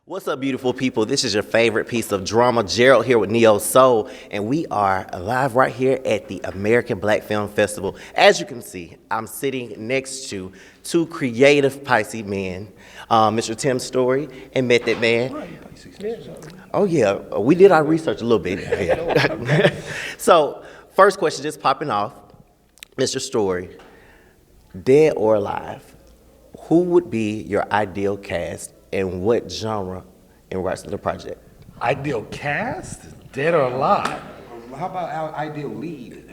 What's up, beautiful people? This is your favorite piece of drama, Gerald here with Neo Soul, and we are live right here at the American Black Film Festival. As you can see, I'm sitting next to two creative Pisces men, Mr. Tim Story and Method Man. Oh yeah, we did our research a little bit. Yeah. So, first question just popping off, Mr. Story, dead or alive, who would be your ideal cast and what genre in regards to the project? Ideal cast? Dead or alive? How about our ideal lead?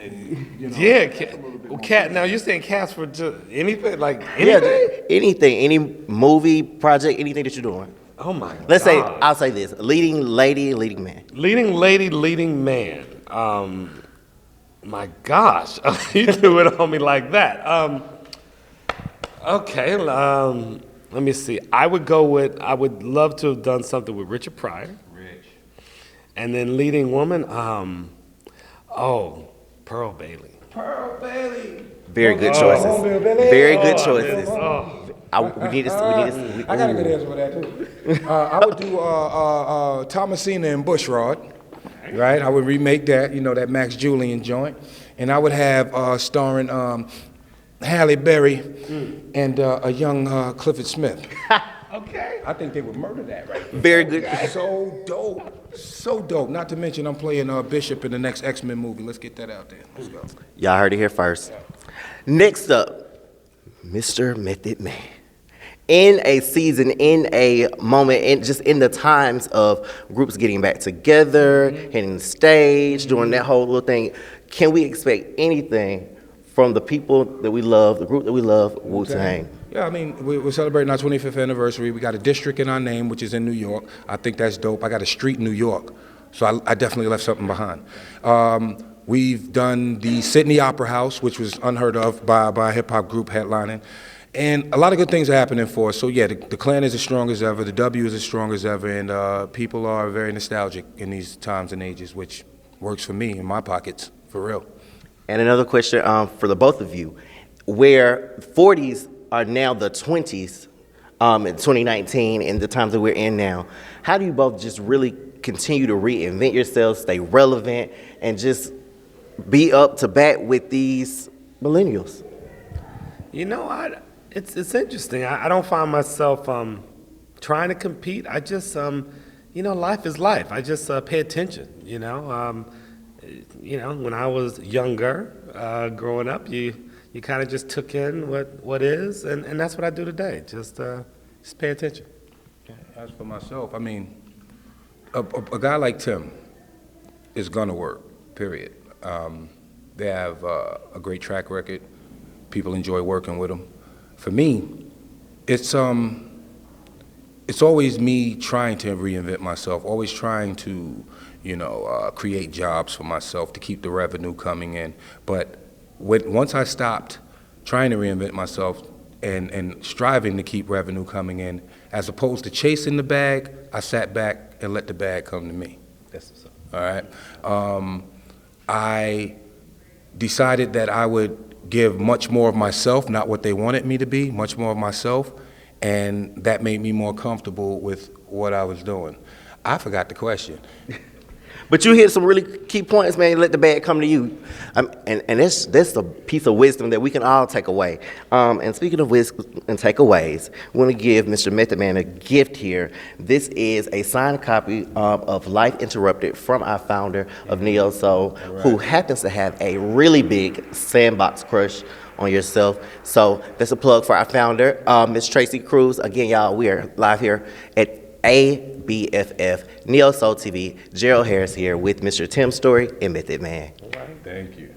Cat. Now you're saying cast for just anything, like anything? Yeah, anything, any movie, project, anything that you're doing. Oh my God. Let's say, I'll say this, leading lady, leading man. Leading lady, leading man. My gosh, you threw it on me like that. Okay. Let me see. I would love to have done something with Richard Pryor. And then leading woman, Pearl Bailey. Pearl Bailey. Very good choices. Very good choices. We need to. I got a good answer for that too. I would do Thomasina and Bushrod. Right, I would remake that. You know, that Max Julian joint, and I would have starring Halle Berry and a young Clifford Smith. Okay. I think they would murder that, right? Very good. So dope. So dope. Not to mention I'm playing Bishop in the next X-Men movie. Let's get that out there. Let's go. Y'all heard it here first. Next up, Mr. Method Man. In a season, in a moment, just in the times of groups getting back together, hitting the stage, doing that whole little thing, can we expect anything from the people that we love, the group that we love, Wu-Tang? Yeah, I mean, we're celebrating our 25th anniversary. We got a district in our name, which is in New York. I think that's dope. I got a street in New York, so I definitely left something behind. We've done the Sydney Opera House, which was unheard of by a hip-hop group headlining. And a lot of good things are happening for us. So yeah, the Klan is as strong as ever, the W is as strong as ever, and people are very nostalgic in these times and ages, which works for me in my pockets, for real. And another question for the both of you, where 40s are now the 20s in 2019 and the times that we're in now, how do you both just really continue to reinvent yourselves, stay relevant, and just be up to bat with these millennials? You know, it's interesting. I don't find myself trying to compete. I just, life is life. I just pay attention, when I was younger, growing up, you kind of just took in what is, and that's what I do today. Just pay attention. As for myself, I mean, a guy like Tim is gonna work, period. They have a great track record. People enjoy working with them. For me, it's always me trying to reinvent myself, always trying to, create jobs for myself to keep the revenue coming in. But once I stopped trying to reinvent myself and striving to keep revenue coming in, as opposed to chasing the bag, I sat back and let the bag come to me. That's what's up. All right. I decided that I would give much more of myself, not what they wanted me to be, much more of myself, and that made me more comfortable with what I was doing. I forgot the question. But you hit some really key points, man. Let the bag come to you. And that's a piece of wisdom that we can all take away. And speaking of wisdom and takeaways, we want to give Mr. Method Man a gift here. This is a signed copy of Life Interrupted from our founder of Neo Soul, who happens to have a really big sandbox crush on yourself. So that's a plug for our founder, Ms. Tracy Cruz. Again, y'all, we are live here at ABFF, Neo Soul TV. Gerald Harris here with Mr. Tim Story and Method Man. All right, thank you.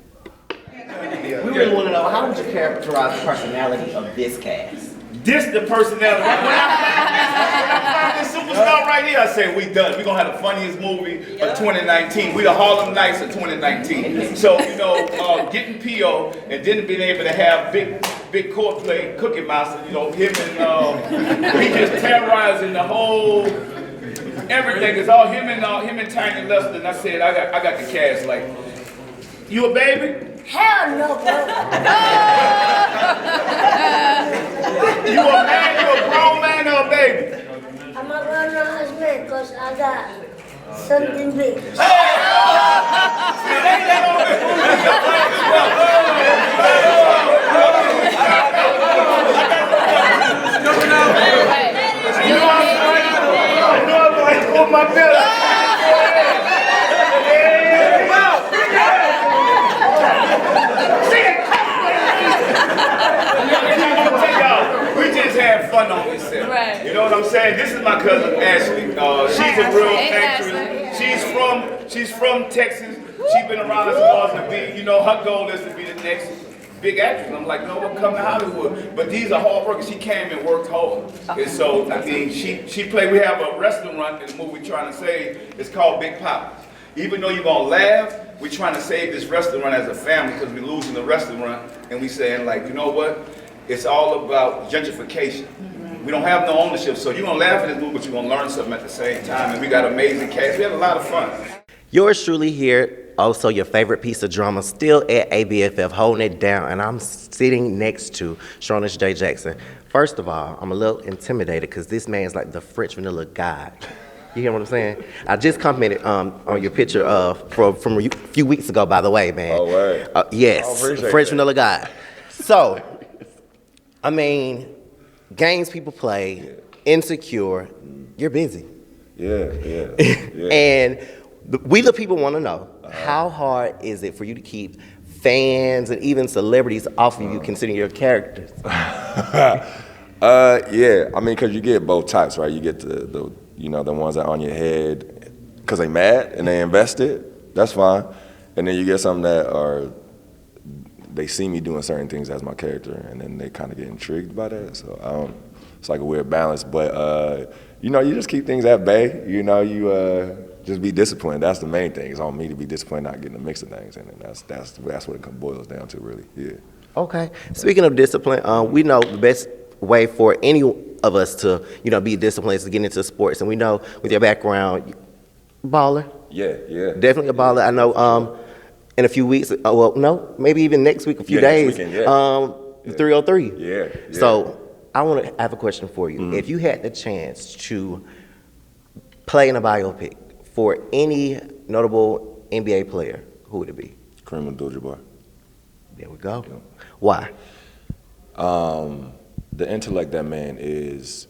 We really want to know, how would you characterize the personality of this cast? This the personality. When I found this superstar right here, I said, we done. We're going to have the funniest movie of 2019. We the Harlem Nights of 2019. So, getting P.O. and then being able to have big court play Cookie Monster, him and he just terrorizing the whole, everything. It's all him and Tiny Lester. And I said, I got the cast like, you a baby? Hell no, bro. You a man, you a grown man or a baby? I'm a grown announcement because I got something big. My bill. We just had fun on this set. Right. You know what I'm saying? This is my cousin Ashley. She's a real actress. She's from Texas. She's been around as far as to be. You know, her goal is to be the next big actress. I'm like, no, we'll come to Hollywood. But these are hard workers. She came and worked hard. And so, I mean, she played, we have a restaurant in the movie we're trying to save. It's called Big Pop. Even though you're going to laugh, we're trying to save this restaurant as a family because we're losing the restaurant. And we saying, like, you know what? It's all about gentrification. We don't have no ownership. So you're going to laugh at this movie, but you're going to learn something at the same time. And we got amazing cast. We had a lot of fun. Yours truly here, also your favorite piece of drama, still at ABFF, holding it down, and I'm sitting next to Sarunas J. Jackson. First of all, I'm a little intimidated because this man's like the French vanilla guy. You hear what I'm saying? I just commented on your picture from a few weeks ago, by the way, man. Oh, word. Yes, French vanilla guy. So, I mean, games people play, Insecure, you're busy. Yeah. And we the people want to know, how hard is it for you to keep fans and even celebrities off of you considering your characters? Yeah, I mean, because you get both types, right? You get the ones that are on your head because they mad and they invested. That's fine. And then you get some that they see me doing certain things as my character, and then they kind of get intrigued by that. So it's like a weird balance. But, you just keep things at bay. You just be disciplined. That's the main thing. It's on me to be disciplined, not getting a mix of things. And that's what it boils down to, really. Yeah. Okay. Speaking of discipline, we know the best way for any of us to, be disciplined is to get into sports. And we know with your background, baller. Yeah. Definitely a baller. I know in a few weeks, maybe even next week, a few days, next weekend, 303. Yeah. So I want to have a question for you. If you had the chance to play in a biopic for any notable NBA player, who would it be? Kareem Abdul-Jabbar. There we go. Yeah. Why? The intellect that man is,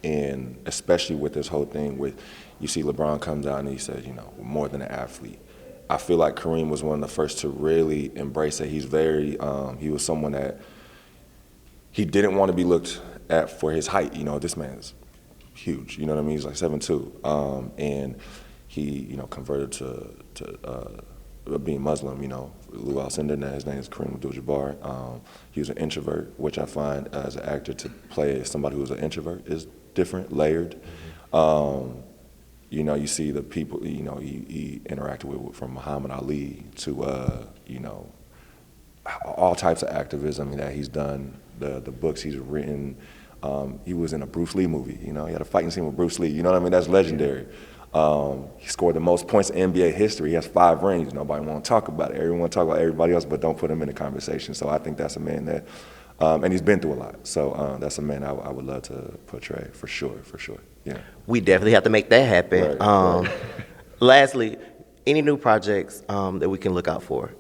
and especially with this whole thing with, you see LeBron comes out and he says, we're more than an athlete. I feel like Kareem was one of the first to really embrace it. He's he was someone that he didn't want to be looked at for his height. This man's huge, you know what I mean? He's like 7'2", and he, converted to being Muslim, Lou Alcindor, his name is Kareem Abdul-Jabbar. He was an introvert, which I find as an actor to play somebody who's an introvert is different, layered. You see the people, he interacted with, from Muhammad Ali to, all types of activism that he's done, the books he's written. He was in a Bruce Lee movie, he had a fighting scene with Bruce Lee, you know what I mean? That's legendary. He scored the most points in NBA history. He has 5 rings. Nobody want to talk about it. Everyone want to talk about everybody else, but don't put him in the conversation. So I think that's a man that, and he's been through a lot. So that's a man I would love to portray for sure. Yeah. We definitely have to make that happen. Right. Lastly, any new projects that we can look out for?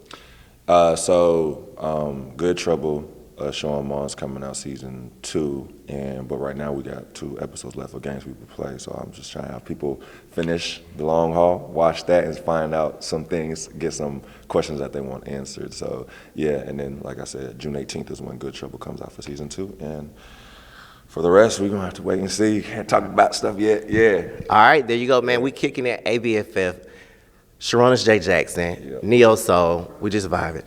Good Trouble, Sean Mons coming out season 2, but right now we got 2 episodes left of games we can play. So I'm just trying to have people finish the long haul, watch that, and find out some things, get some questions that they want answered. So yeah, and then like I said, June 18th is when Good Trouble comes out for season 2, and for the rest, we're gonna have to wait and see. Can't talk about stuff yet. Yeah. All right, there you go, man. We kicking at ABFF. Sarunas J. Jackson, Yep. Neo Soul. We just vibing.